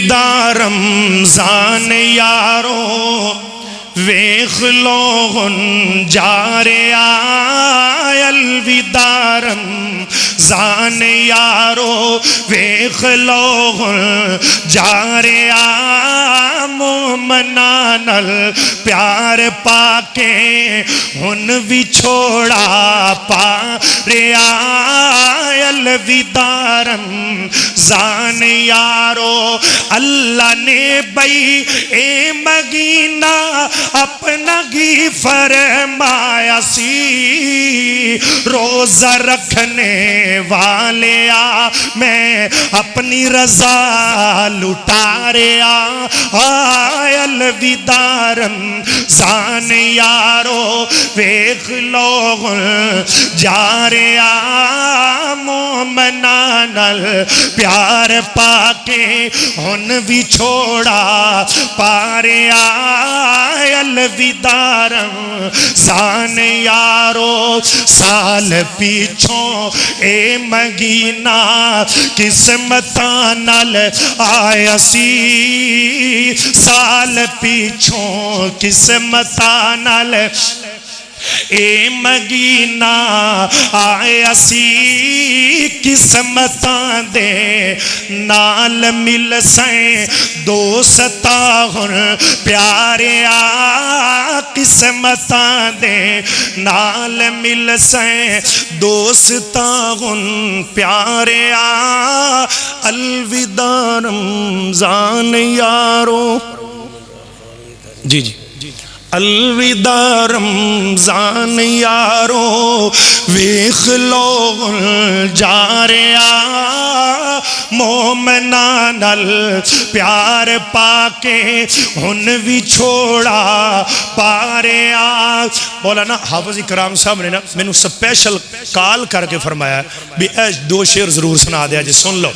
الوداع رمضان یارو ویخ لو ہن جاریا الوداع رمضان یارو ویخ لو ہن جاریا مومنان پیار پاکے ہن بھی چھوڑا پاریا الوداع رمضان یارو اللہ نے بھئی اے مگینہ اپنا گی فرمایا سی روزہ رکھنے والے میں اپنی رضا لٹا ریا الوداع رمضان یارو ویخ لو جا ریا مومنان پیار پاکے ہن بھی چھوڑا پاریا الوداع رمضان یارو سال پیچھوں اے مگینہ قسمتاں نال آیا سی سال پیچھوں قسمتاں نال اے مگینہ آیا سی قسمتاں دے نال مل سائیں دوستاں ہن پیاریا قسمتاں دے نال مل سائیں دوستاں ہن پیاریا الوداع رمضان یارو جی الوداع رمضان یارو ویخ لو جا ریا مومنان پیار پاکے ہن بھی چھوڑا پاریا مولانا حافظ اکرام صاحب نے میں نے سپیشل کال کر کے فرمایا بھی اے دو شعر ضرور سنا دیا جی سن لو